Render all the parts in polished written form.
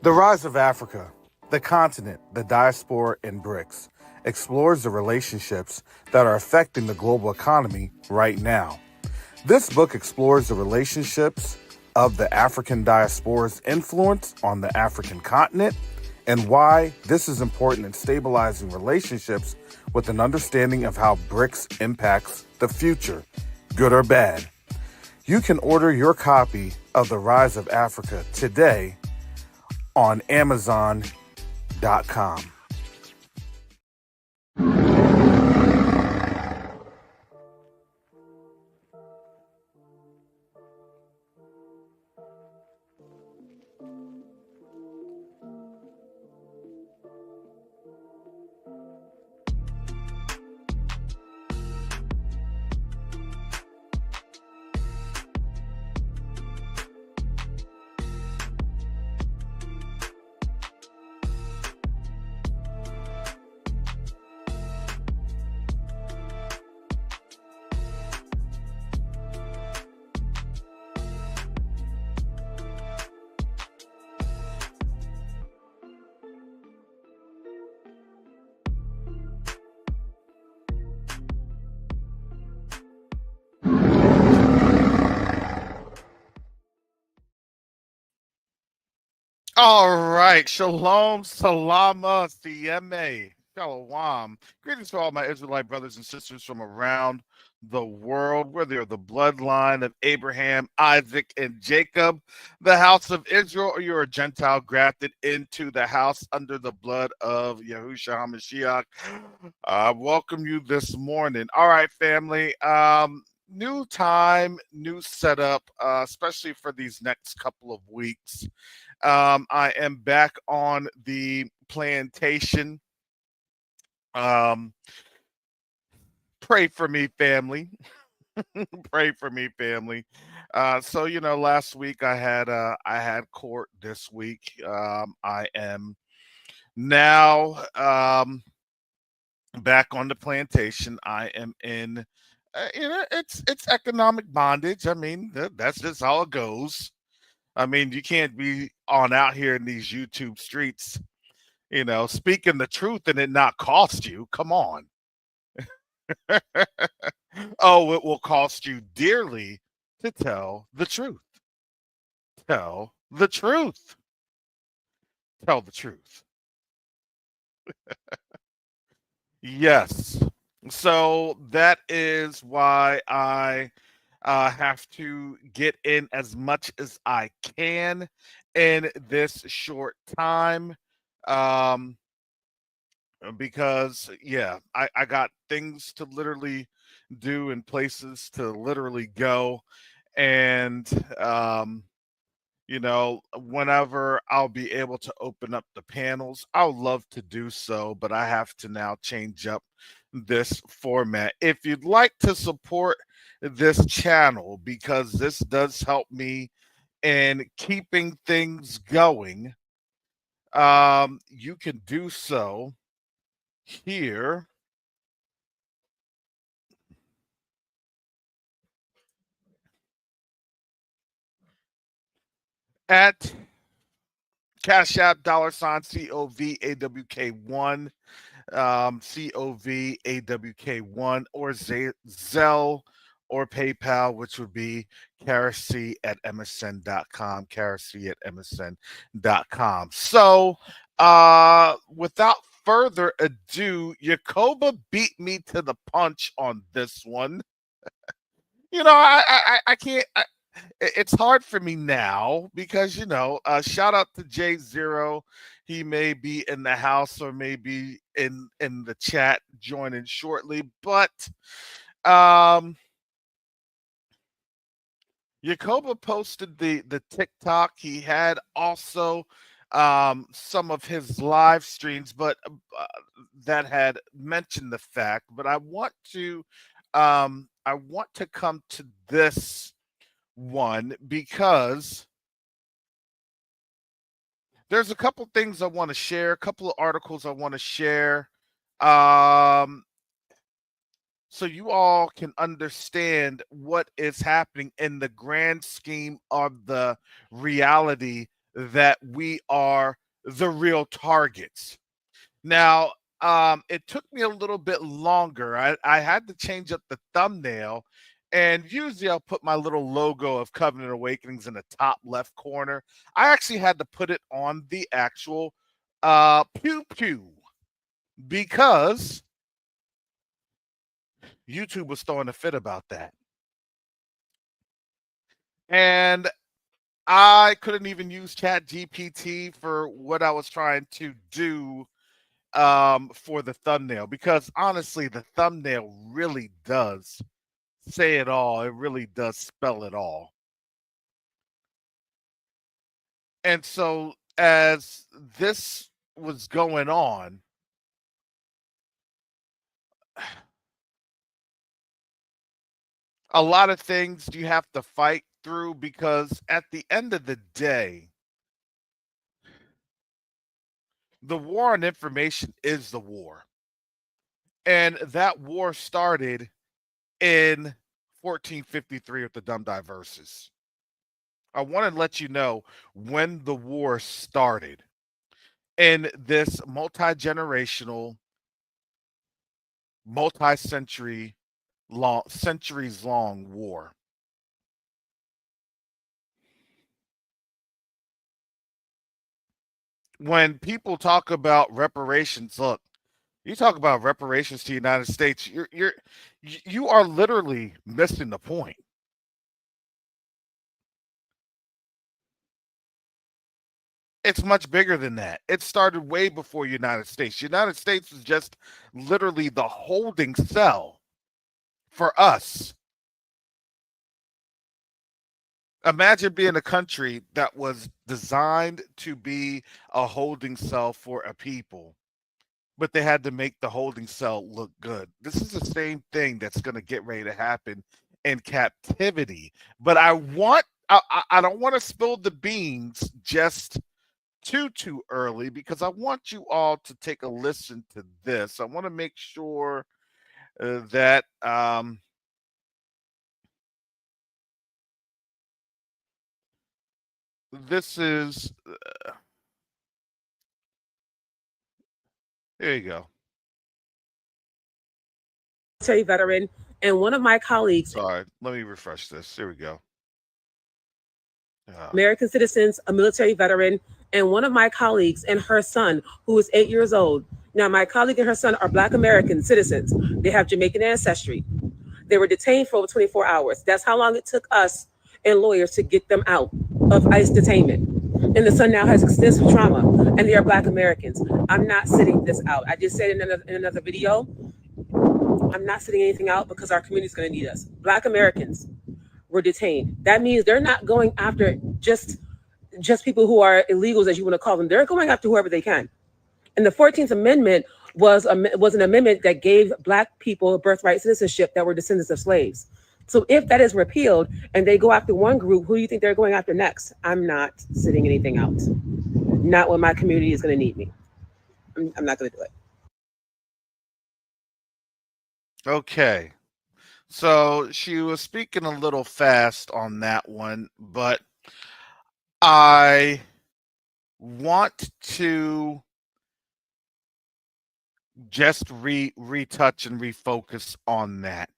The Rise of Africa, the continent, the diaspora, and BRICS explores the relationships that are affecting the global economy right now. This book explores the relationships of the African diaspora's influence on the African continent and why this is important in stabilizing relationships with an understanding of how BRICS impacts the future, good or bad. You can order your copy of The Rise of Africa today on Amazon.com. All right. Shalom, salama, CMA, shalom. Greetings to all my Israelite brothers and sisters from around the world, whether you're the bloodline of Abraham, Isaac, and Jacob, the house of Israel, or you're a Gentile grafted into the house under the blood of Yahushua HaMashiach. I welcome you this morning. All right, family. New time, new setup, especially for these next couple of weeks. I am back on the plantation. Um, Pray for me, family. Pray for me, family. So last week I had court. This week, I am now back on the plantation. I am in. It's economic bondage. I mean, that's just how it goes. I mean, you can't be on out here in these YouTube streets, speaking the truth and it not cost you. Come on. Oh, it will cost you dearly to tell the truth. Tell the truth. Tell the truth. Yes. So that is why I have to get in as much as I can in this short time. Um, because I got things to literally do and places to literally go, and whenever I'll be able to open up the panels, I'll love to do so, but I have to now change up this format. If you'd like to support this channel, because this does help me in keeping things going, you can do so here at Cash App $COVAWK1, COVAWK1, or Zelle or PayPal, which would be Karacy at MSN.com, Karacy at MSN.com. So, without further ado, Yakoba beat me to the punch on this one. I can't. It's hard for me now because shout out to J0. He may be in the house or maybe in the chat joining shortly, but um Yakoba posted the TikTok. He had also some of his live streams, but that had mentioned the fact. But I want to come to this one because there's a couple things I want to share, a couple of articles I want to share, um, so you all can understand what is happening in the grand scheme of the reality that we are the real targets. Now, it took me a little bit longer. I had to change up the thumbnail, and usually I'll put my little logo of Covenant Awakenings in the top left corner. I actually had to put it on the actual pew pew because YouTube was throwing a fit about that. And I couldn't even use Chat GPT for what I was trying to do for the thumbnail, because honestly, the thumbnail really does say it all. It really does spell it all. And so as this was going on, a lot of things you have to fight through, because at the end of the day, the war on information is the war. And that war started in 1453 with the Dumb Diverses. I want to let you know when the war started in this multi-generational, multi-century long, centuries long war. When people talk about reparations, look, you talk about reparations to the United States, you are literally missing the point. It's much bigger than that. It started way before United States. United States was just literally the holding cell for us. Imagine being a country that was designed to be a holding cell for a people, but they had to make the holding cell look good. This is the same thing that's going to get ready to happen in captivity. But I don't want to spill the beans just too early, because I want you all to take a listen to this. I want to make sure that this is here you go. Military veteran, and one of my colleagues, Sorry, let me refresh this. Here we go. American citizens, a military veteran, and one of my colleagues and her son, who is 8 years old. Now, my colleague and her son are Black American citizens. They have Jamaican ancestry. They were detained for over 24 hours. That's how long it took us and lawyers to get them out of ICE detainment. And the son now has extensive trauma, and they are Black Americans. I'm not sitting this out. I just said in another video, I'm not sitting anything out because our community is going to need us. Black Americans were detained. That means they're not going after just people who are illegals, as you want to call them. They're going after whoever they can. And the 14th Amendment was an amendment that gave Black people birthright citizenship that were descendants of slaves. So if that is repealed and they go after one group, who do you think they're going after next? I'm not sitting anything out. Not when my community is going to need me. I'm not going to do it. Okay. So she was speaking a little fast on that one, but I want to just retouch and refocus on that.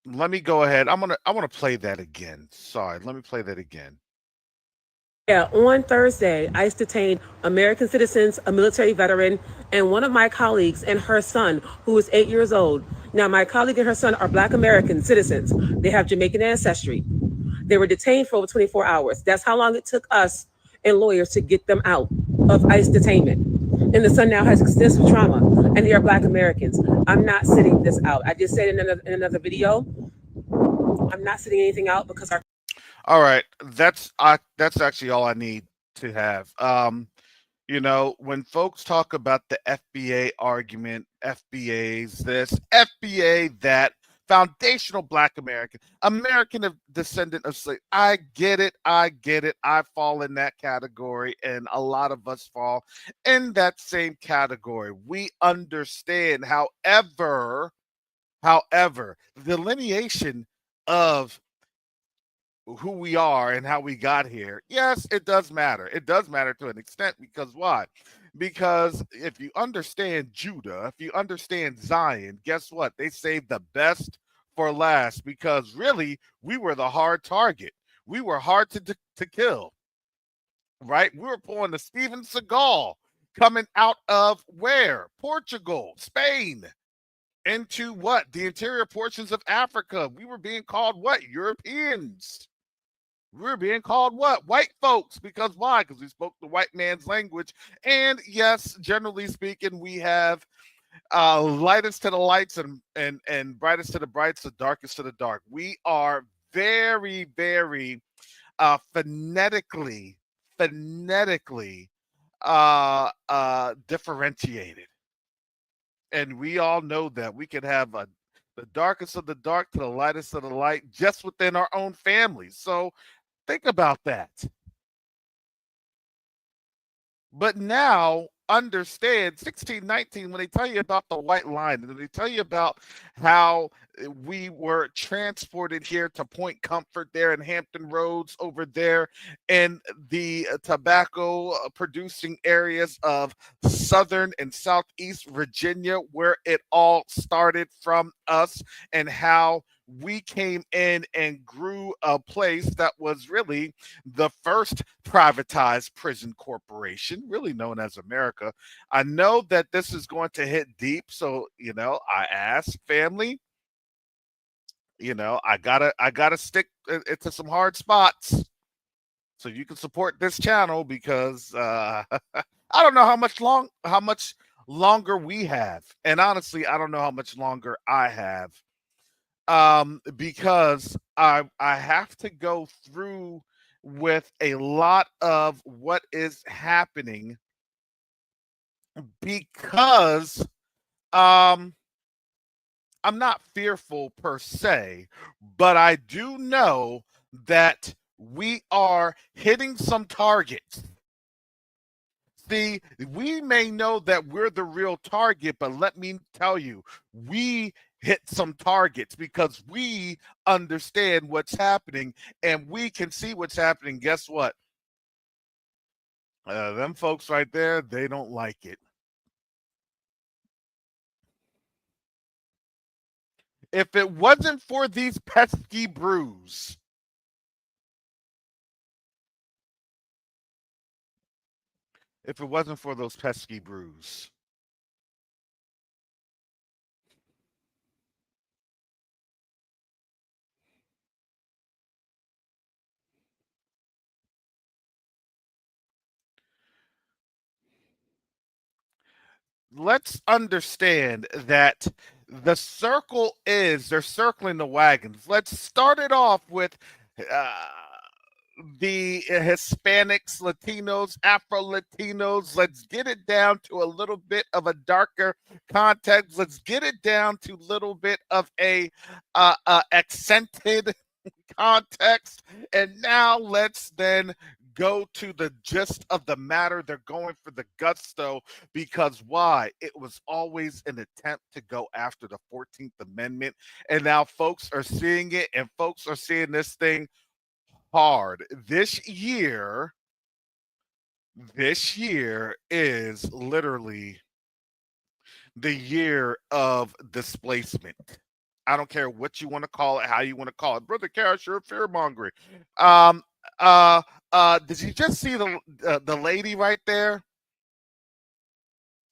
Let me go ahead. I want to play that again. Sorry, let me play that again. Yeah, on Thursday, ICE detained American citizens, a military veteran, and one of my colleagues and her son, who is 8 years old. Now, my colleague and her son are Black American citizens. They have Jamaican ancestry. They were detained for over 24 hours. That's how long it took us and lawyers to get them out of ICE detainment. And the son now has extensive trauma, and they are Black Americans. I'm not sitting this out. I just said in another video, I'm not sitting anything out because our All right, that's actually all I need to have. You know, when folks talk about the FBA argument, FBA's this, FBA that, foundational Black American descendant of slave, I get it. I fall in that category, and a lot of us fall in that same category. We understand. However, the delineation of who we are and how we got here, yes, it does matter. It does matter to an extent because why? Because if you understand Judah, if you understand Zion, guess what? They saved the best for last because really we were the hard target. We were hard to kill, right? We were pulling the Steven Seagal coming out of where? Portugal, Spain, into what? The interior portions of Africa. We were being called what? Europeans. We were being called what? White folks. Because why? Because we spoke the white man's language. And yes, generally speaking, we have lightest to the lights and brightest to the brights, the darkest to the dark. We are very, very phonetically differentiated. And we all know that we can have the darkest of the dark to the lightest of the light just within our own families. So think about that. But now understand 1619 when they tell you about the white line and they tell you about how we were transported here to Point Comfort there in Hampton Roads over there in the tobacco producing areas of southern and southeast Virginia where it all started from us and how we came in and grew a place that was really the first privatized prison corporation, really known as America. I know that this is going to hit deep, so I ask family. I gotta stick it to some hard spots so you can support this channel because I don't know how much longer we have, and honestly, I don't know how much longer I have because I have to go through with a lot of what is happening because um I'm not fearful per se, but I do know that we are hitting some targets. See, we may know that we're the real target, but let me tell you, we hit some targets because we understand what's happening and we can see what's happening. Guess what? Them folks right there, they don't like it. If it wasn't for these pesky brews, if it wasn't for those pesky brews, let's understand that they're circling the wagons. Let's start it off with uh, the Hispanics, Latinos, Afro Latinos. Let's get it down to a little bit of a darker context. Let's get it down to a little bit of a accented context. And now let's then go to the gist of the matter. They're going for the gusto because why? It was always an attempt to go after the 14th Amendment. And now folks are seeing it and folks are seeing this thing hard. This year is literally the year of displacement. I don't care what you want to call it, how you want to call it. Brother Cash, you're fear mongering. Um, did you just see the lady right there?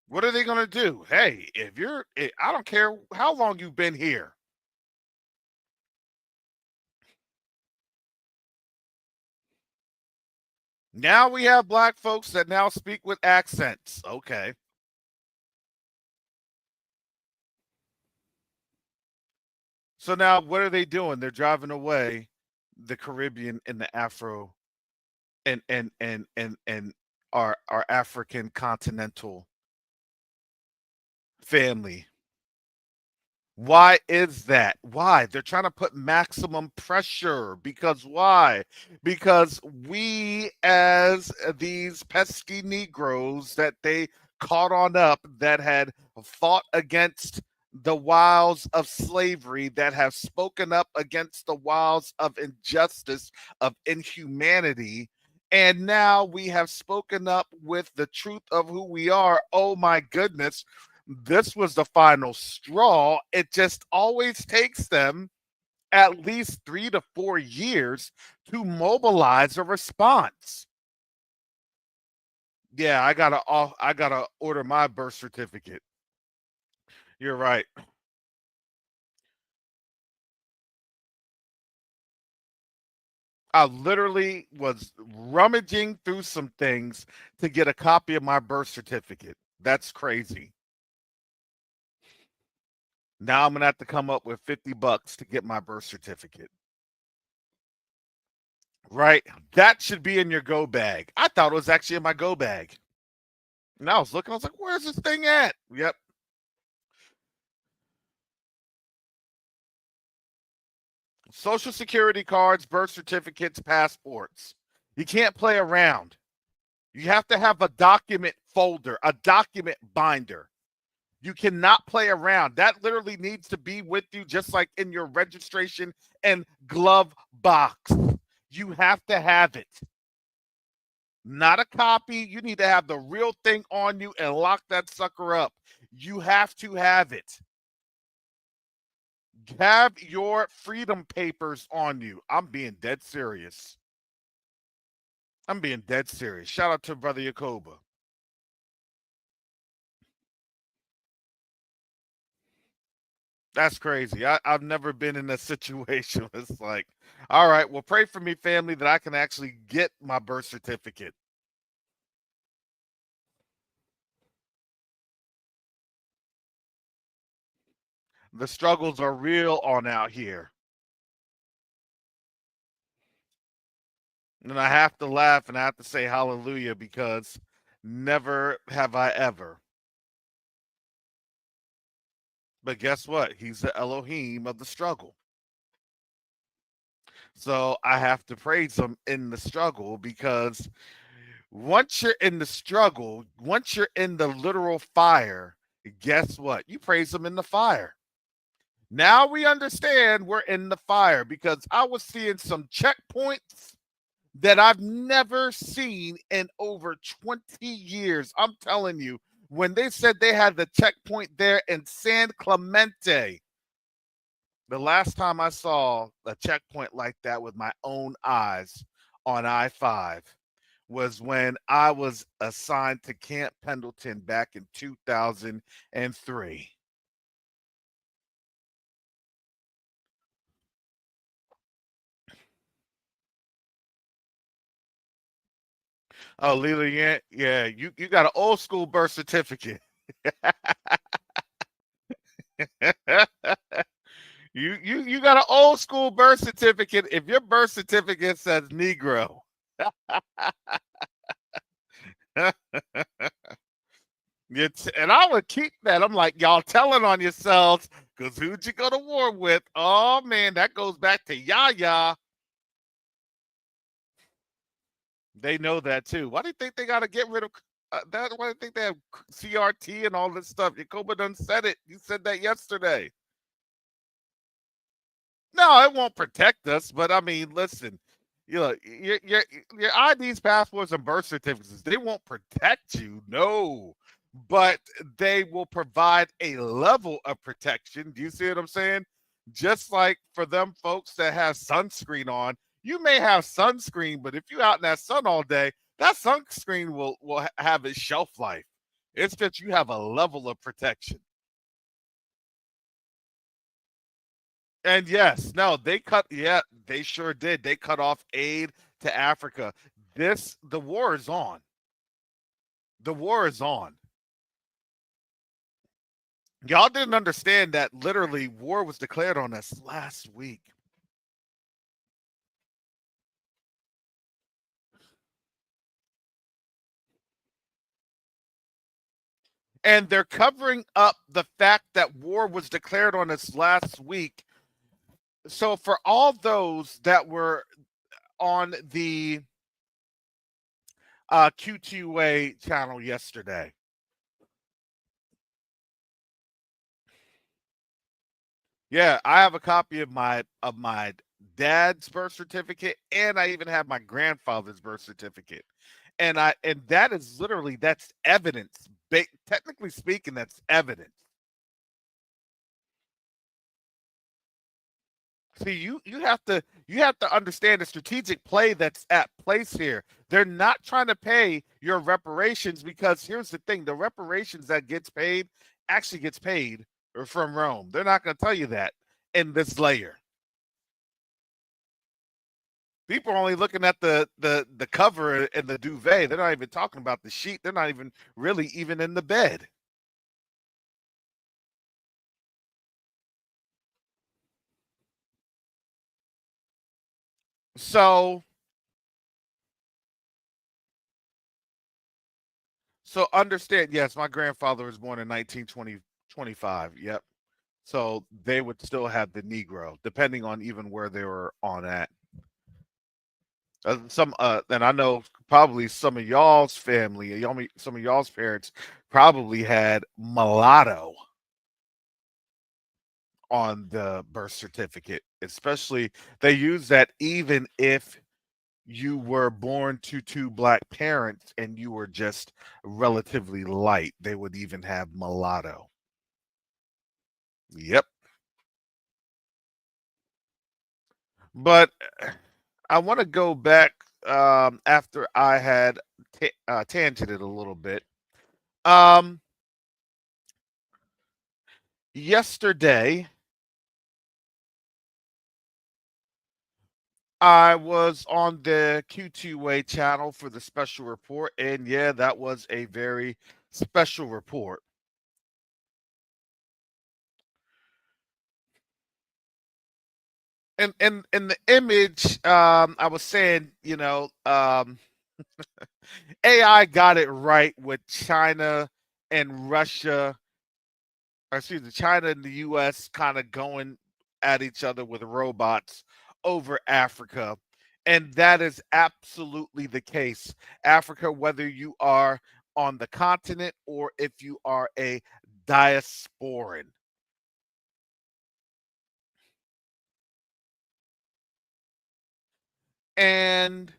What are they gonna do? Hey, I don't care how long you've been here. Now we have black folks that now speak with accents. Okay. So now what are they doing? They're driving away the Caribbean and the Afro and our African continental family. Why is that? Why? They're trying to put maximum pressure because why? Because we as these pesky Negroes that they caught on up that had fought against the wiles of slavery, that have spoken up against the wiles of injustice, of inhumanity. And now we have spoken up with the truth of who we are. Oh my goodness, this was the final straw. It just always takes them at least 3 to 4 years to mobilize a response. Yeah, I gotta order my birth certificate. You're right. I literally was rummaging through some things to get a copy of my birth certificate. That's crazy. Now I'm gonna have to come up with $50 to get my birth certificate. Right? That should be in your go bag. I thought it was actually in my go bag. And I was looking, I was like, where's this thing at? Yep. Social security cards, birth certificates, passports. You can't play around. You have to have a document folder, a document binder. You cannot play around. That literally needs to be with you, just like in your registration and glove box. You have to have it. Not a copy. You need to have the real thing on you and lock that sucker up. You have to have it. Have your freedom papers on you. I'm being dead serious. I'm being dead serious. Shout out to Brother Yakoba. That's crazy. I've never been in a situation where it's like, all right, well, pray for me, family, that I can actually get my birth certificate. The struggles are real on out here. And I have to laugh and I have to say hallelujah, because never have I ever. But guess what? He's the Elohim of the struggle. So I have to praise him in the struggle, because once you're in the struggle, once you're in the literal fire, guess what? You praise him in the fire. Now we understand we're in the fire, because I was seeing some checkpoints that I've never seen in over 20 years. I'm telling you, when they said they had the checkpoint there in San Clemente, the last time I saw a checkpoint like that with my own eyes on I-5 was when I was assigned to Camp Pendleton back in 2003. Oh, Lila, yeah, you got an old school birth certificate. You got an old school birth certificate if your birth certificate says Negro. And I would keep that. I'm like, y'all telling on yourselves, because who'd you go to war with? Oh man, that goes back to Yaya. They know that too. Why do you think they got to get rid of that? Why do you think they have CRT and all this stuff? Jacoba done said it. You said that yesterday. No, it won't protect us, but I mean, listen, your IDs, passports, and birth certificates, they won't protect you, no, but they will provide a level of protection. Do you see what I'm saying? Just like for them folks that have sunscreen on, you may have sunscreen, but if you're out in that sun all day, that sunscreen will have its shelf life. It's that you have a level of protection. And yes, no, yeah, they sure did. They cut off aid to Africa. The war is on. The war is on. Y'all didn't understand that literally war was declared on us last week. And they're covering up the fact that war was declared on us last week. So for all those that were on the Q2A channel yesterday, Yeah, I have a copy of my dad's birth certificate, and I even have my grandfather's birth certificate. And that is literally that's evidence. Technically speaking, that's evidence. See, you have to understand the strategic play that's at place here. They're not trying to pay your reparations because here's the thing: the reparations that gets paid actually gets paid from Rome. They're not going to tell you that in this layer. People are only looking at the cover and the duvet. They're not even talking about the sheet. They're not even really even in the bed. So so understand. Yes, my grandfather was born in 1925. Yep. So they would still have the Negro, depending on even where they were on at. And I know probably some of y'all's family, some of y'all's parents probably had mulatto on the birth certificate. Especially they use that even if you were born to two black parents and you were just relatively light, they would even have mulatto. Yep. But I want to go back after I had tangented a little bit. Um, Yesterday, I was on the Q2-Way channel for the special report, and yeah, that was a very special report. And in the image, I was saying, AI got it right with China and Russia, or excuse me, China and the US kind of going at each other with robots over Africa. And that is absolutely the case. Africa, whether you are on the continent or if you are a diasporan. And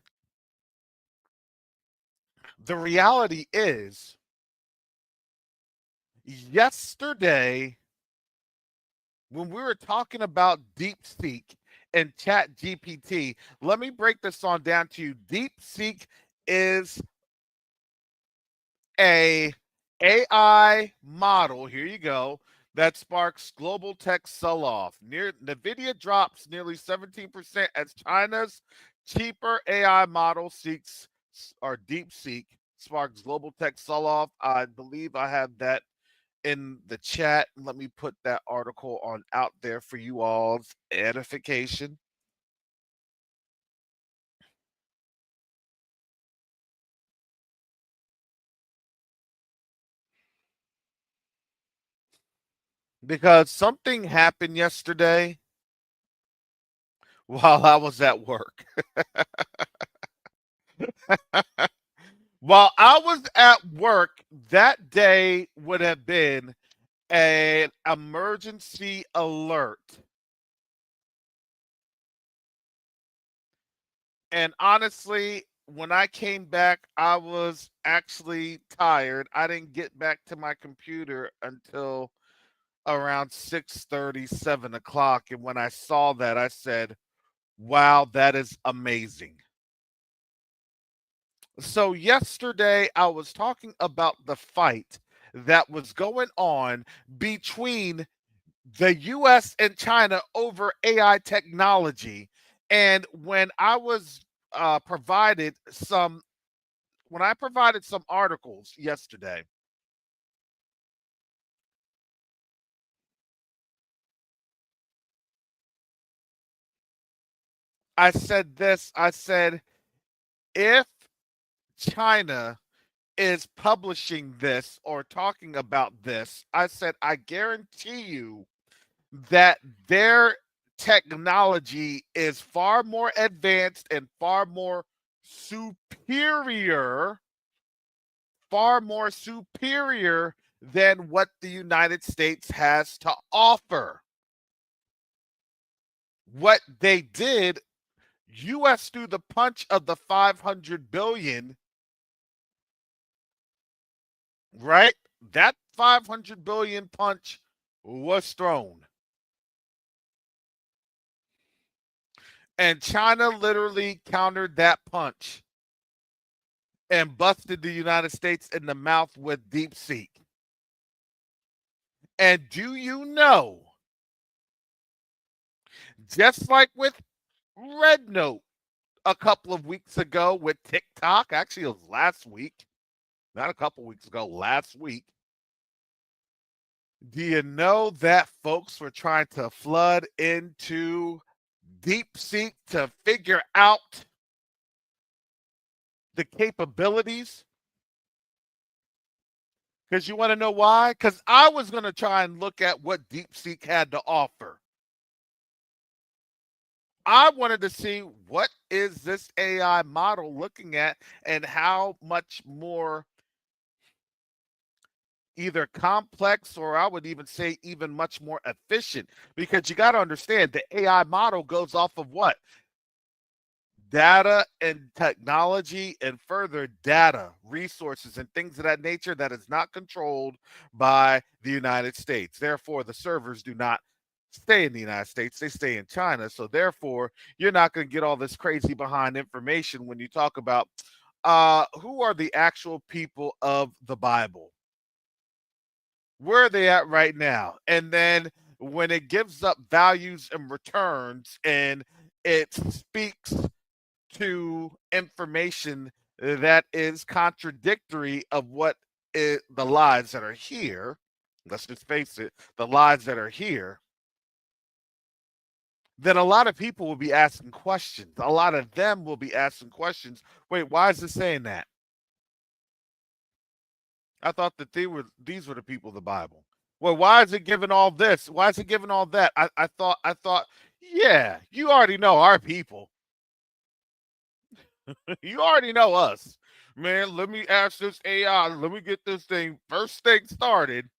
the reality is, yesterday, when we were talking about DeepSeek and Chat GPT, let me break this on down to you. DeepSeek is a AI model, here you go, that sparks global tech sell-off. Nvidia drops nearly 17% as China's cheaper AI model seeks or DeepSeek sparks global tech sell-off. I believe I have that in the chat. Let me put that article on out there for you all's edification. Because something happened yesterday while I was at work. While I was at work, that day would have been an emergency alert. And honestly, when I came back, I was actually tired. I didn't get back to my computer until around 6:30, 7 o'clock. And when I saw that, I said, wow, that is amazing. So yesterday I was talking about the fight that was going on between the US and China over AI technology. And provided some when I provided some articles yesterday, I said this, I said if China is publishing this or talking about this, I said I guarantee you that their technology is far more advanced and superior, far more superior than what the United States has to offer. what they did, US threw the punch of the 500 billion, right? That 500 billion punch was thrown. And China literally countered that punch and busted the United States in the mouth with DeepSeek. And do you know, just like with Red Note a couple of weeks ago with TikTok, actually, it was last week, not a couple of weeks ago, last week. Do you know that folks were trying to flood into DeepSeek to figure out the capabilities? Because you want to know why? Because I was going to try and look at what DeepSeek had to offer. I wanted to see what is this AI model looking at and how much more either complex or I would even say even much more efficient, because you got to understand the AI model goes off of what? Data and technology, and further data, resources, and things of that nature that is not controlled by the United States. Therefore, the servers do not stay in the United States, they stay in China. So, therefore, you're not going to get all this crazy behind information when you talk about who are the actual people of the Bible. Where are they at right now? And then when it gives up values and returns and it speaks to information that is contradictory of the lies that are here, let's just face it, the lies that are here, then a lot of people will be asking questions. A lot of them will be asking questions. Wait, why is it saying that? I thought that these were the people of the Bible. Well, why is it giving all this? Why is it giving all that? I thought, yeah, you already know our people. You already know us. Man, let me ask this AI. Let me get this thing first thing started.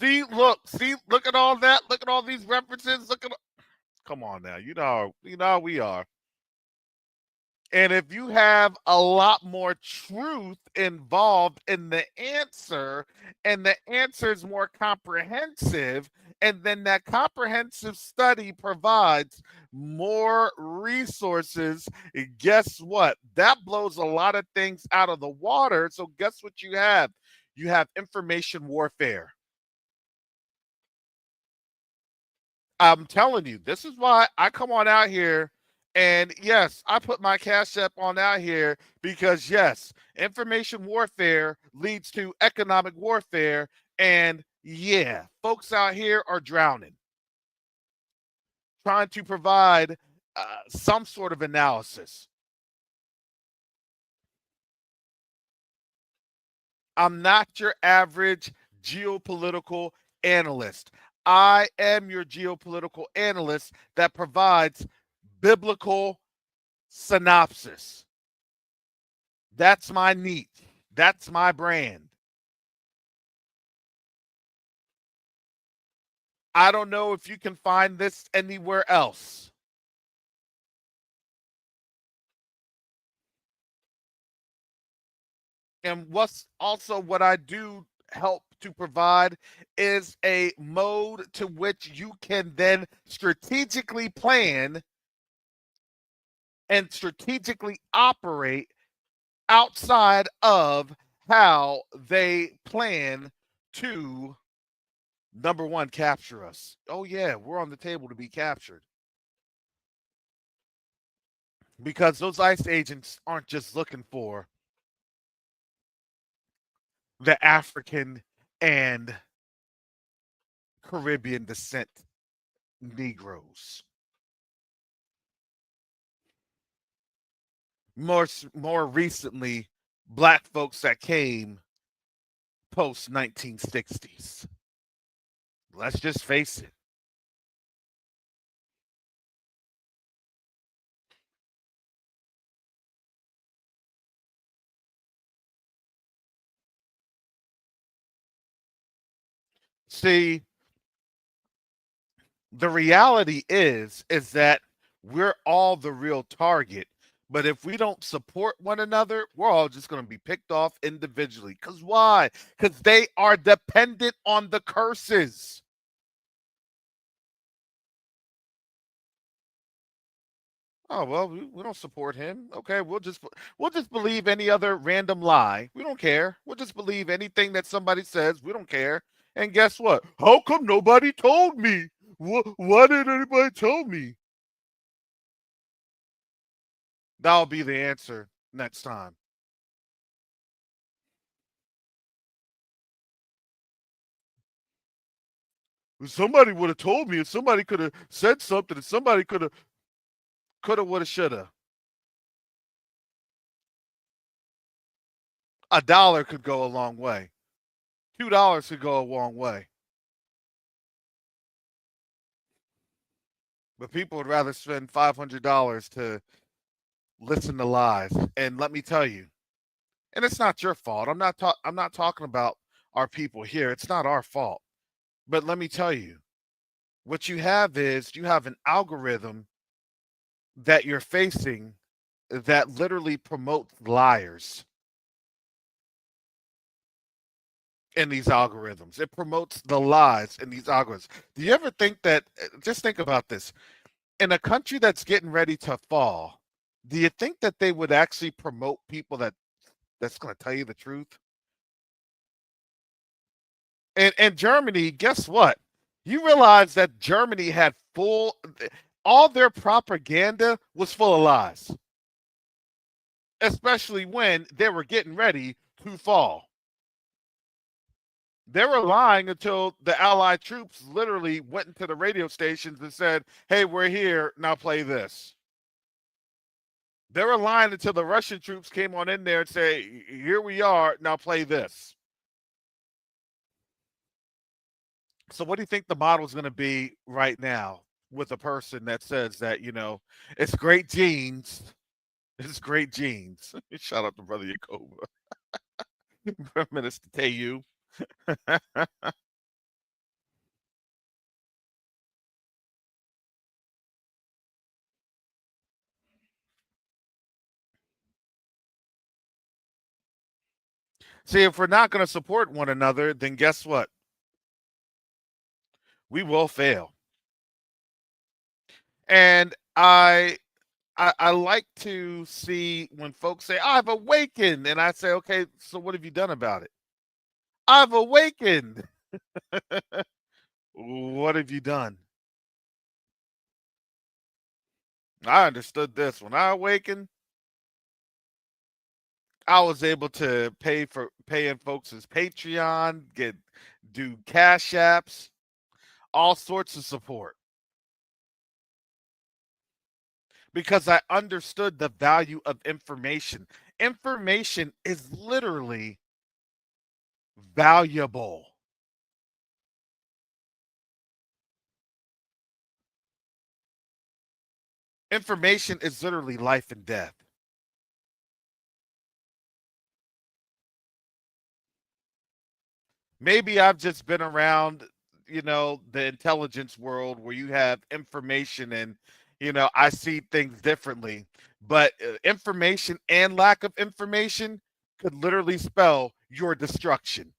Look at all that. Look at all these references. Come on now. You know how we are. And if you have a lot more truth involved in the answer, and the answer is more comprehensive, and then that comprehensive study provides more resources, guess what? That blows a lot of things out of the water. So, guess what you have? You have information warfare. I'm telling you, this is why I come on out here. And yes, I put my cash app on out here because, yes, information warfare leads to economic warfare. And yeah, folks out here are drowning, trying to provide some sort of analysis. I'm not your average geopolitical analyst. I am your geopolitical analyst that provides biblical synopsis. That's my niche. That's my brand. I don't know if you can find this anywhere else. And what's also what I do help to provide is a mode to which you can then strategically plan and strategically operate outside of how they plan to, number one, capture us. Oh, yeah, we're on the table to be captured. Because those ICE agents aren't just looking for the African and Caribbean descent Negroes. More recently, black folks that came post 1960s. Let's just face it. See, the reality is that we're all the real target. But if we don't support one another, we're all just going to be picked off individually. Because why? Because they are dependent on the curses. Oh well, we don't support him. Okay, we'll just believe any other random lie. We don't care. We'll just believe anything that somebody says. We don't care. And guess what? How come nobody told me? Why didn't anybody tell me? That'll be the answer next time. If somebody would have told me, if somebody could have said something, if somebody could have, would have, should have. $1 could go a long way. $2 could go a long way. But people would rather spend $500 to listen to lies. And let me tell you, and it's not your fault. I'm not talking about our people here. It's not our fault. But let me tell you, what you have is you have an algorithm that you're facing that literally promotes liars in these algorithms. It promotes the lies in these algorithms. Do you ever think that, just think about this, in a country that's getting ready to fall, do you think that they would actually promote people that's going to tell you the truth? And Germany, guess what? You realize that Germany had all their propaganda was full of lies, especially when they were getting ready to fall. They were lying until the Allied troops literally went into the radio stations and said, "Hey, we're here. Now play this." They were lying until the Russian troops came on in there and say, "Here we are. Now play this." So, what do you think the model is going to be right now with a person that says that, it's great genes? It's great genes. Shout out to Brother Yakoba, Minister Tayu. See, if we're not going to support one another, then guess what? We will fail. And I like to see when folks say, "I've awakened," and I say, "Okay, so what have you done about it?" I've awakened. What have you done? I understood this. When I awakened, I was able to pay in folks' Patreon, do cash apps, all sorts of support because I understood the value of information. Information is literally valuable. Information is literally life and death. Maybe I've just been around, the intelligence world where you have information and, I see things differently. But information and lack of information could literally spell your destruction.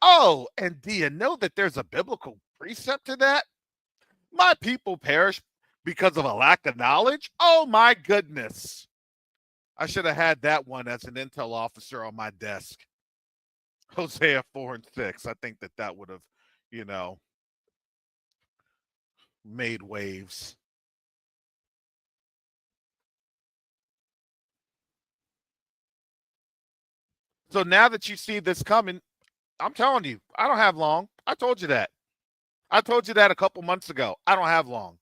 Oh, and do you know that there's a biblical precept to that? My people perish because of a lack of knowledge. Oh, my goodness. I should have had that one as an intel officer on my desk. Hosea 4 and 6. I think that would have, you know, made waves. So now that you see this coming, I'm telling you, I don't have long. I told you that. I told you that a couple months ago. I don't have long.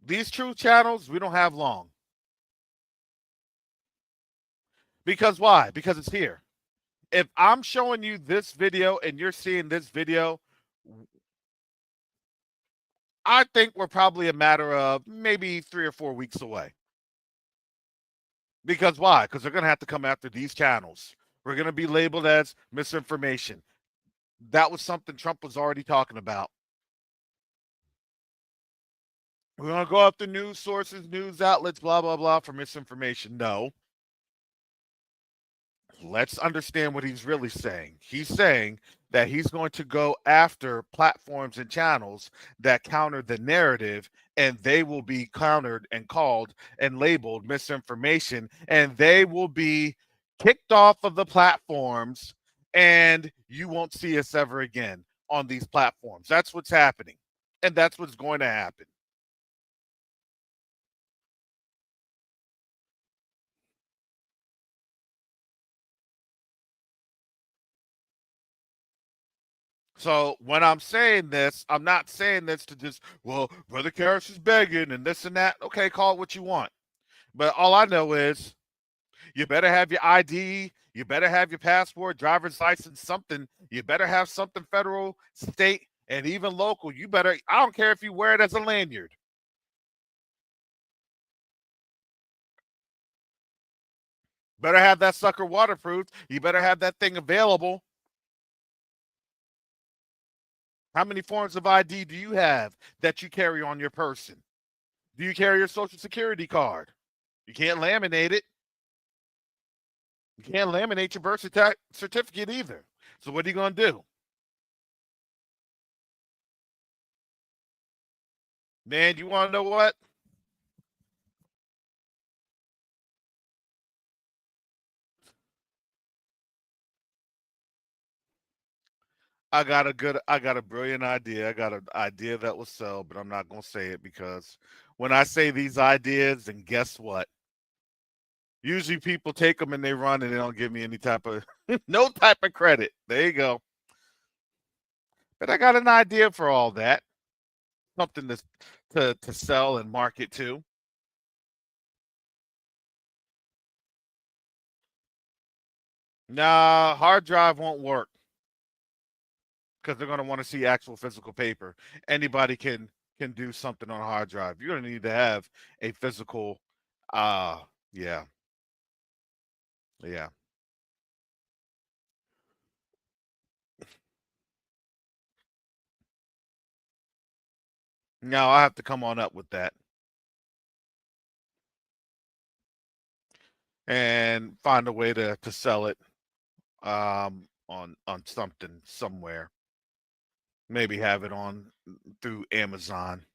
These truth channels, we don't have long. Because why? Because it's here. If I'm showing you this video and you're seeing this video, I think we're probably a matter of maybe 3 or 4 weeks away. Because why? Because they're going to have to come after these channels. We're going to be labeled as misinformation. That was something Trump was already talking about. We're going to go after news sources, news outlets, blah, blah, blah, for misinformation. No. Let's understand what he's really saying. He's saying that he's going to go after platforms and channels that counter the narrative, and they will be countered and called and labeled misinformation, and they will be kicked off of the platforms, and you won't see us ever again on these platforms. That's what's happening, and that's what's going to happen. So when I'm saying this, I'm not saying this to just, well, Brother Karras is begging and this and that. Okay, call it what you want. But all I know is you better have your ID, you better have your passport, driver's license, something. You better have something federal, state, and even local. You better, I don't care if you wear it as a lanyard. Better have that sucker waterproof. You better have that thing available. How many forms of ID do you have that you carry on your person? Do you carry your social security card? You can't laminate it. You can't laminate your birth certificate either. So what are you going to do? Man, you want to know what? I got a brilliant idea. I got an idea that will sell, but I'm not going to say it because when I say these ideas, and guess what? Usually people take them and they run and they don't give me any type of no type of credit. There you go. But I got an idea for all that. Something to sell and market to. Nah, hard drive won't work because they're going to want to see actual physical paper. Anybody can do something on a hard drive. You're going to need to have a physical. Yeah, yeah. No, I have to come on up with that and find a way to sell it on something somewhere. Maybe have it on through Amazon.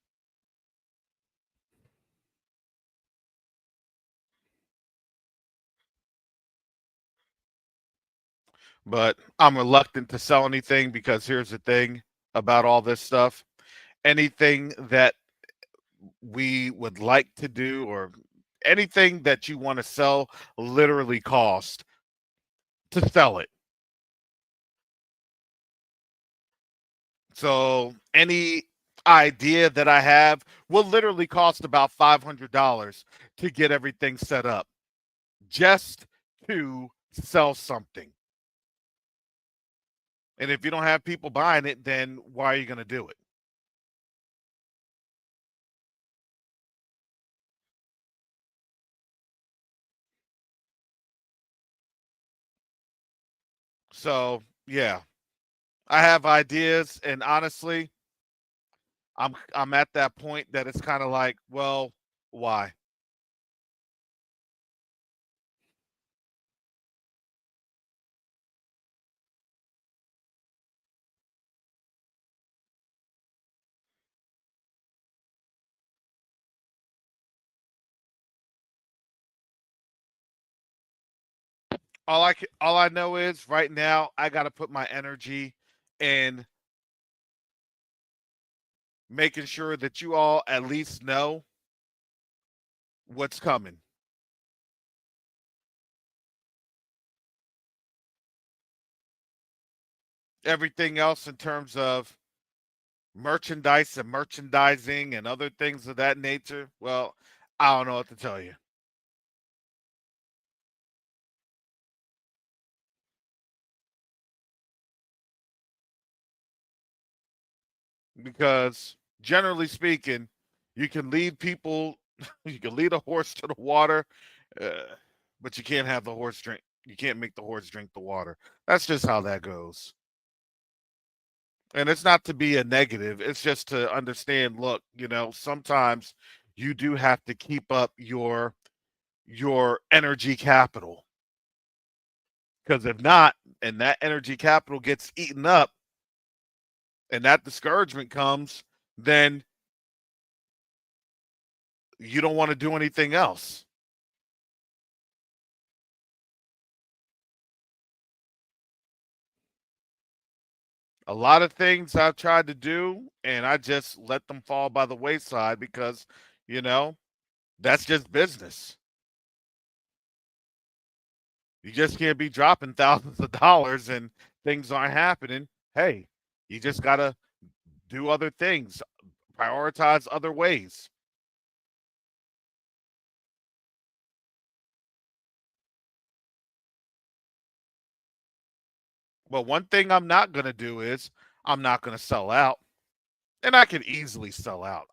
But I'm reluctant to sell anything because here's the thing about all this stuff. Anything that we would like to do or anything that you want to sell literally cost to sell it. So any idea that I have will literally cost about $500 to get everything set up just to sell something. And if you don't have people buying it, then why are you going to do it? So, yeah, I have ideas and honestly, I'm at that point that it's kind of like, well, why? All I know is right now I got to put my energy in making sure that you all at least know what's coming. Everything else in terms of merchandise and merchandising and other things of that nature, well, I don't know what to tell you. Because generally speaking, you can lead people, you can lead a horse to the water. Uh, but you can't have the horse drink. You can't make the horse drink the water. That's just how that goes. And it's not to be a negative. It's just to understand. Look, sometimes you do have to keep up your energy capital, because if not, and that energy capital gets eaten up, and that discouragement comes, then you don't want to do anything else. A lot of things I've tried to do, and I just let them fall by the wayside because, you know, that's just business. You just can't be dropping thousands of dollars and things aren't happening. Hey, you just got to do other things, prioritize other ways. But one thing I'm not going to do is I'm not going to sell out. And I could easily sell out.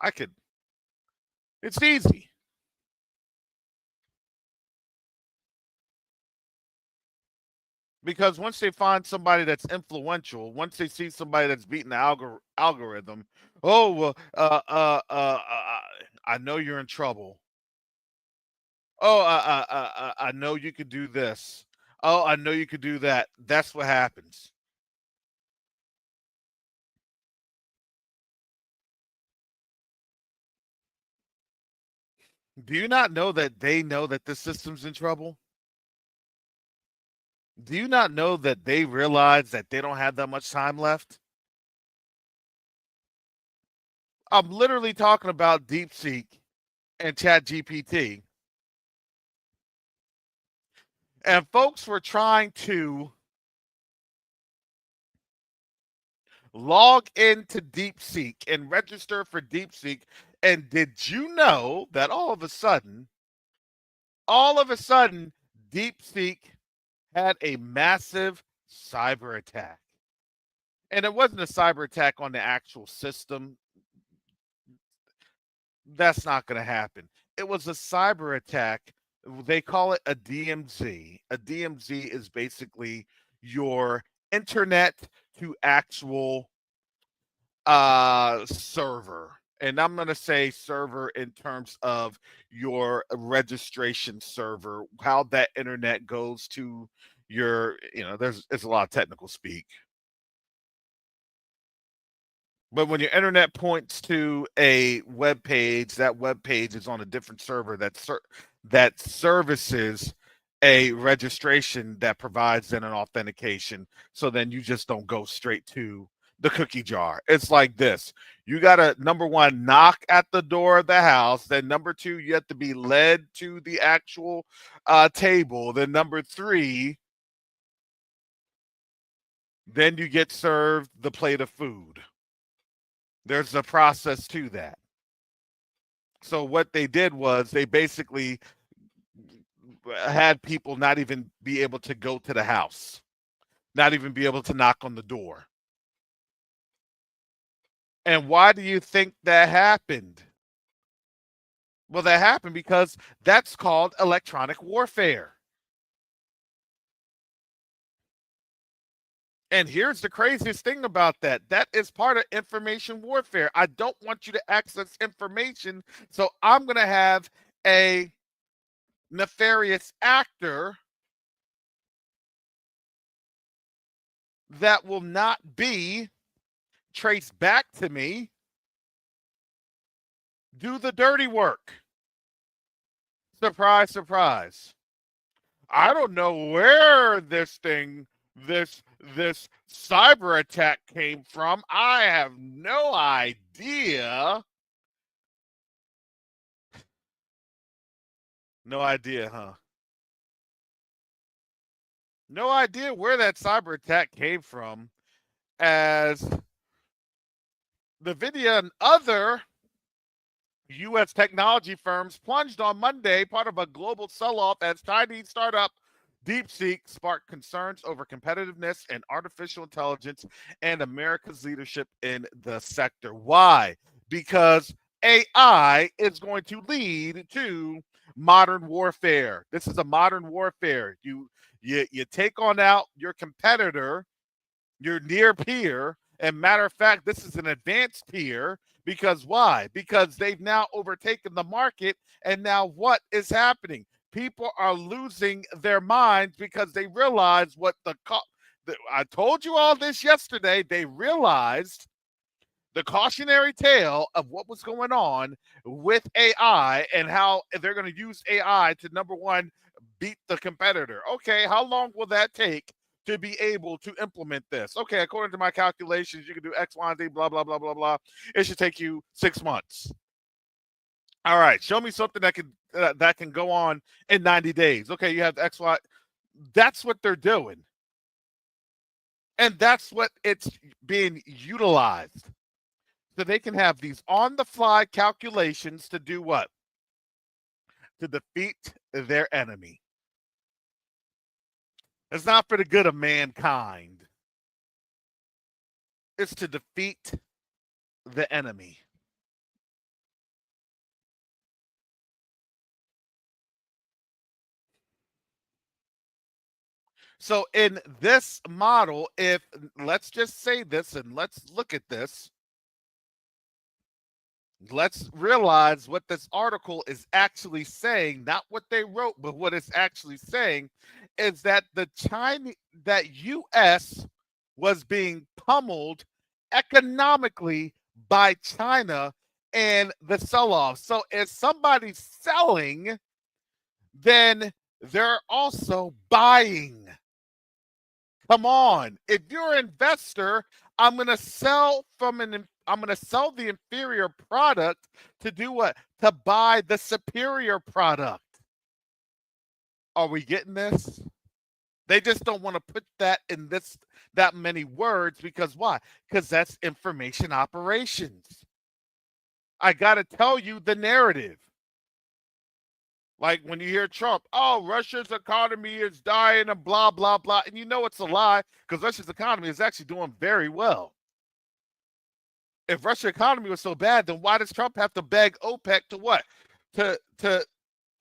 It's easy. Because once they find somebody that's influential, once they see somebody that's beating the algorithm, oh, well, I know you're in trouble. Oh, I know you could do this. Oh, I know you could do that. That's what happens. Do you not know that they know that this system's in trouble? Do you not know that they realize that they don't have that much time left? I'm literally talking about DeepSeek and ChatGPT. And folks were trying to log into DeepSeek and register for DeepSeek. And did you know that all of a sudden, DeepSeek had a massive cyber attack? And it wasn't a cyber attack on the actual system. That's not going to happen. It was a cyber attack. They call it a DMZ. A DMZ is basically your internet to actual server. And I'm going to say server in terms of your registration server, how that internet goes to your, there's a lot of technical speak. But when your internet points to a web page, that web page is on a different server that services a registration that provides then an authentication. So then you just don't go straight to the cookie jar. It's like this. You got to, number one, knock at the door of the house. Then number two, you have to be led to the actual table. Then number three, then you get served the plate of food. There's a process to that. So what they did was they basically had people not even be able to go to the house, not even be able to knock on the door. And why do you think that happened? Well, that happened because that's called electronic warfare. And here's the craziest thing about that. That is part of information warfare. I don't want you to access information, so I'm going to have a nefarious actor that will not be traced back to me do the dirty work. Surprise, surprise. I don't know where this cyber attack came from. I have no idea. No idea, huh? No idea where that cyber attack came from, as NVIDIA and other U.S. technology firms plunged on Monday, part of a global sell-off as Chinese startup DeepSeek sparked concerns over competitiveness and artificial intelligence and America's leadership in the sector. Why? Because AI is going to lead to modern warfare. This is a modern warfare. You take on out your competitor, your near peer, and matter of fact, this is an advanced peer because why? Because they've now overtaken the market, and now what is happening? People are losing their minds because they realize what I told you all this yesterday. They realized the cautionary tale of what was going on with AI and how they're going to use AI to number one beat the competitor. Okay, how long will that take to be able to implement this? Okay, according to my calculations, you can do X, Y, and Z, blah, blah, blah, blah, blah. It should take you 6 months. All right, show me something that can go on in 90 days. Okay, you have X, Y. That's what they're doing. And that's what it's being utilized. So they can have these on the fly calculations to do what? To defeat their enemy. It's not for the good of mankind, it's to defeat the enemy. So, in this model, if let's just say this and let's look at this, let's realize what this article is actually saying, not what they wrote, but what it's actually saying is that that US was being pummeled economically by China and the sell-off. So if somebody's selling, then they're also buying. Come on. If you're an investor, I'm going to sell the inferior product to do what? To buy the superior product. Are we getting this? They just don't want to put that in that many words because why? Because that's information operations. I got to tell you the narrative. Like when you hear Trump, oh, Russia's economy is dying and blah, blah, blah. And you know it's a lie because Russia's economy is actually doing very well. If Russia's economy was so bad, then why does Trump have to beg OPEC to what? To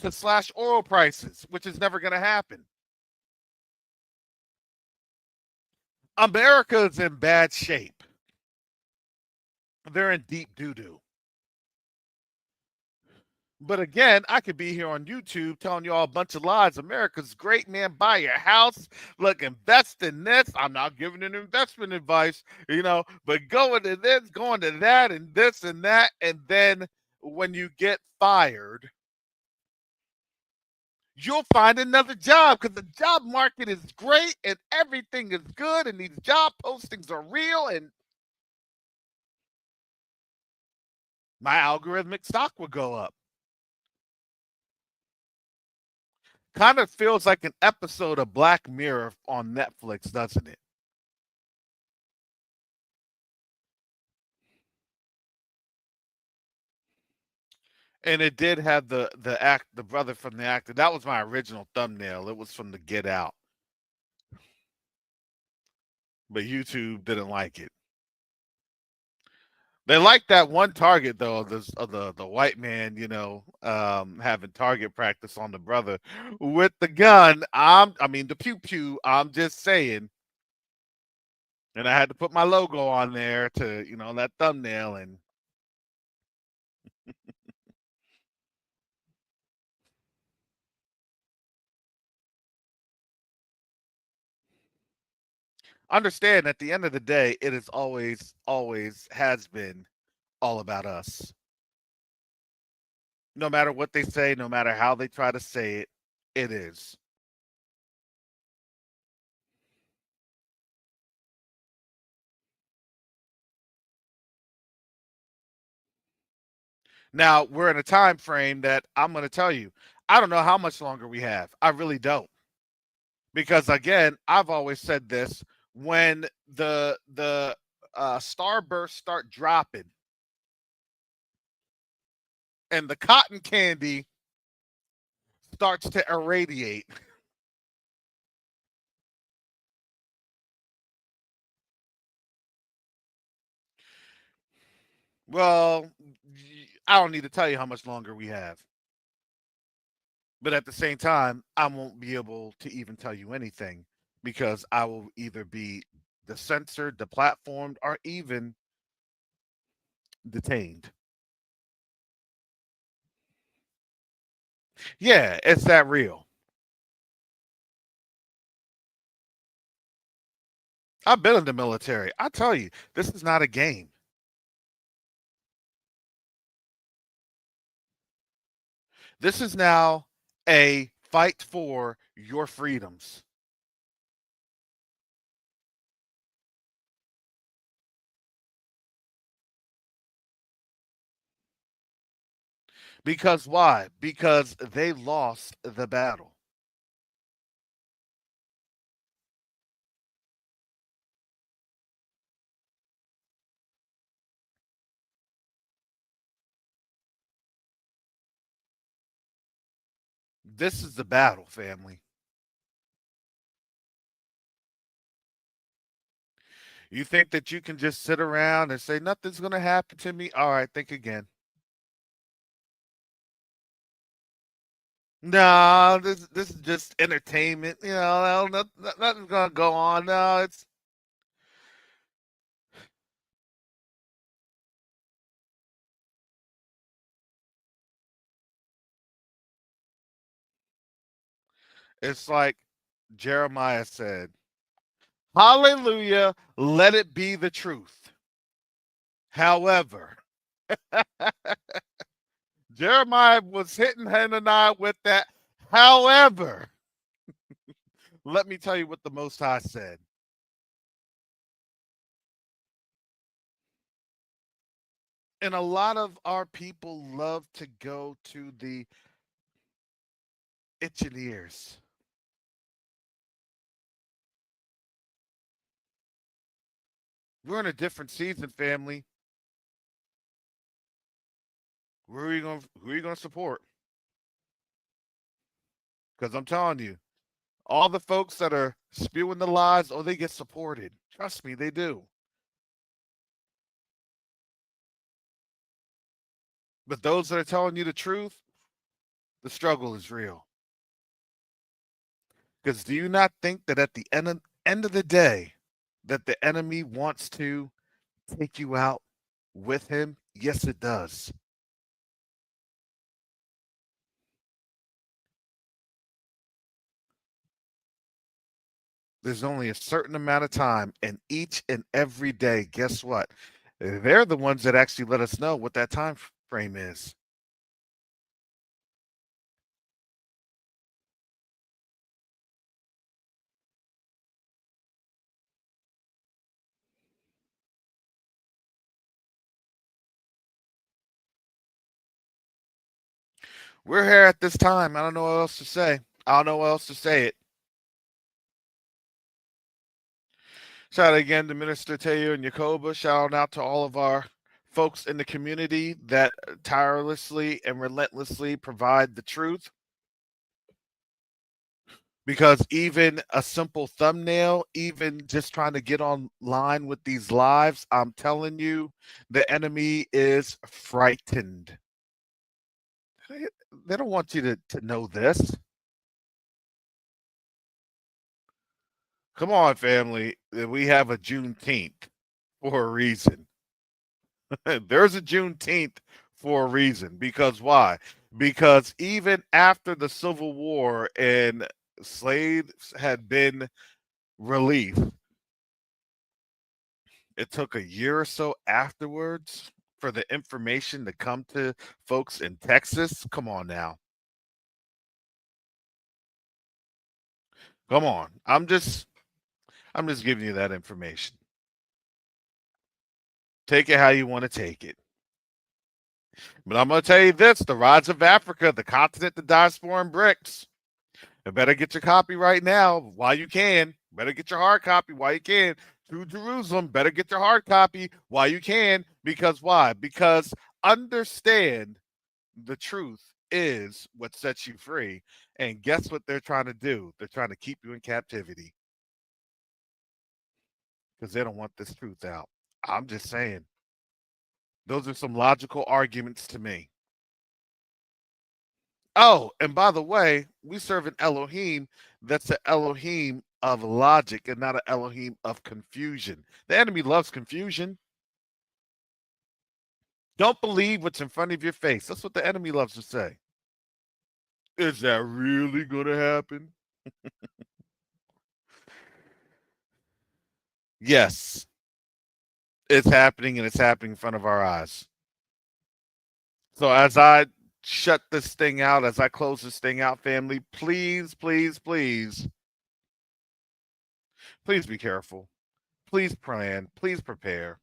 slash oil prices, which is never going to happen. America is in bad shape. They're in deep doo-doo. But again, I could be here on YouTube telling you all a bunch of lies. America's great, man. Buy your house. Look, invest in this. I'm not giving an investment advice, but going to this, going to that, and this and that. And then when you get fired, you'll find another job because the job market is great and everything is good and these job postings are real and my algorithmic stock will go up. Kind of feels like an episode of Black Mirror on Netflix, doesn't it? And it did have the brother from the actor. That was my original thumbnail. It was from the Get Out. But YouTube didn't like it. They liked that one target though, the white man, having target practice on the brother with the gun. The pew pew. I'm just saying. And I had to put my logo on there to, that thumbnail and understand at the end of the day, it is always has been all about us. No matter what they say, no matter how they try to say it, it is. Now we're in a time frame that I'm going to tell you, I don't know how much longer we have. I really don't, because again, I've always said this: when the starbursts start dropping and the cotton candy starts to irradiate. Well, I don't need to tell you how much longer we have. But at the same time, I won't be able to even tell you anything because I will either be the censored, deplatformed, or even detained. Yeah, it's that real. I've been in the military. I tell you, this is not a game. This is now a fight for your freedoms. Because why? Because they lost the battle. This is the battle, family. You think that you can just sit around and say nothing's going to happen to me? All right, think again. No, this is just entertainment. Nothing's going to go on. No, it's like Jeremiah said, "Hallelujah, let it be the truth." However, Jeremiah was hitting Hananiah with that. However, let me tell you what the Most High said. And a lot of our people love to go to the itching ears. We're in a different season, family. Who are you gonna support? Because I'm telling you, all the folks that are spewing the lies, oh, they get supported. Trust me, they do. But those that are telling you the truth, the struggle is real. Because do you not think that at the end of the day, that the enemy wants to take you out with him? Yes, it does. There's only a certain amount of time, and each and every day, guess what? They're the ones that actually let us know what that time frame is. We're here at this time. I don't know what else to say. I don't know what else to say it. Shout out again to Minister Teo and Yakoba. Shout out to all of our folks in the community that tirelessly and relentlessly provide the truth. Because even a simple thumbnail, even just trying to get online with these lives, I'm telling you, the enemy is frightened. They don't want you to know this. Come on, family. We have a Juneteenth for a reason. There's a Juneteenth for a reason. Because why? Because even after the Civil War and slaves had been released, it took a year or so afterwards for the information to come to folks in Texas. Come on now. Come on. I'm just giving you that information. Take it how you want to take it. But I'm going to tell you this, the rise of Africa, the continent, the diaspora, and bricks. You better get your copy right now while you can. Better get your hard copy while you can. To Jerusalem, better get your hard copy while you can. Because why? Because understand the truth is what sets you free. And guess what they're trying to do? They're trying to keep you in captivity because they don't want this truth out. I'm just saying. Those are some logical arguments to me. Oh, and by the way, we serve an Elohim that's an Elohim of logic and not an Elohim of confusion. The enemy loves confusion. Don't believe what's in front of your face. That's what the enemy loves to say. Is that really going to happen? Yes, it's happening, and it's happening in front of our eyes. So as I shut this thing out, as I close this thing out, family, please, please, please, please be careful. Please plan. Please prepare.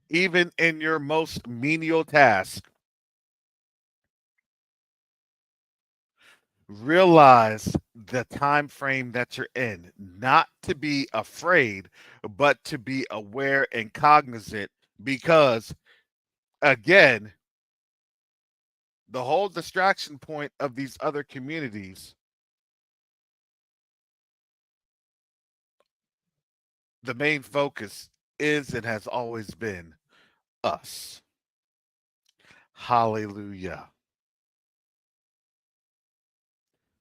Even in your most menial task, realize the time frame that you're in, not to be afraid, but to be aware and cognizant, because again, the whole distraction point of these other communities, the main focus is and has always been us. Hallelujah.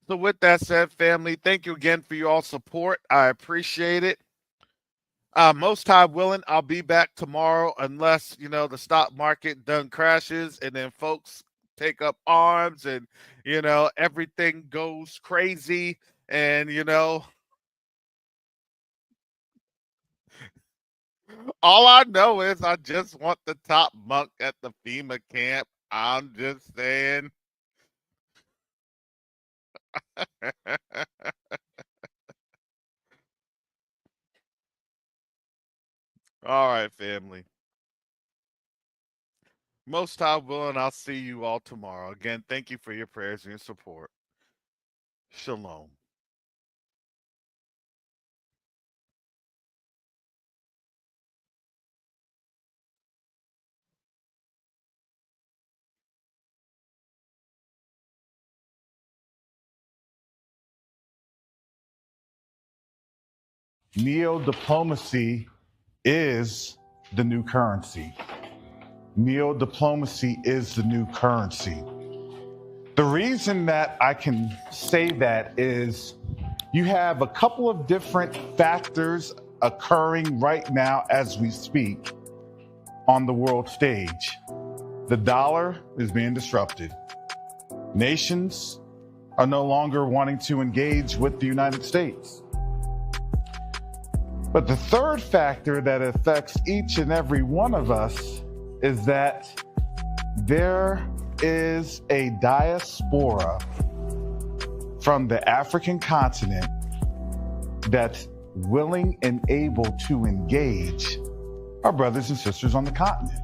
So with that said, family, thank you again for your all support. I appreciate it. Most high willing, I'll be back tomorrow unless, the stock market done crashes and then folks take up arms and, everything goes crazy and, all I know is I just want the top bunk at the FEMA camp. I'm just saying. All right, family. Most high willing, I'll see you all tomorrow. Again, thank you for your prayers and your support. Shalom. Neo-diplomacy is the new currency. Neo-diplomacy is the new currency. The reason that I can say that is you have a couple of different factors occurring right now as we speak on the world stage. The dollar is being disrupted. Nations are no longer wanting to engage with the United States. But the third factor that affects each and every one of us is that there is a diaspora from the African continent that's willing and able to engage our brothers and sisters on the continent.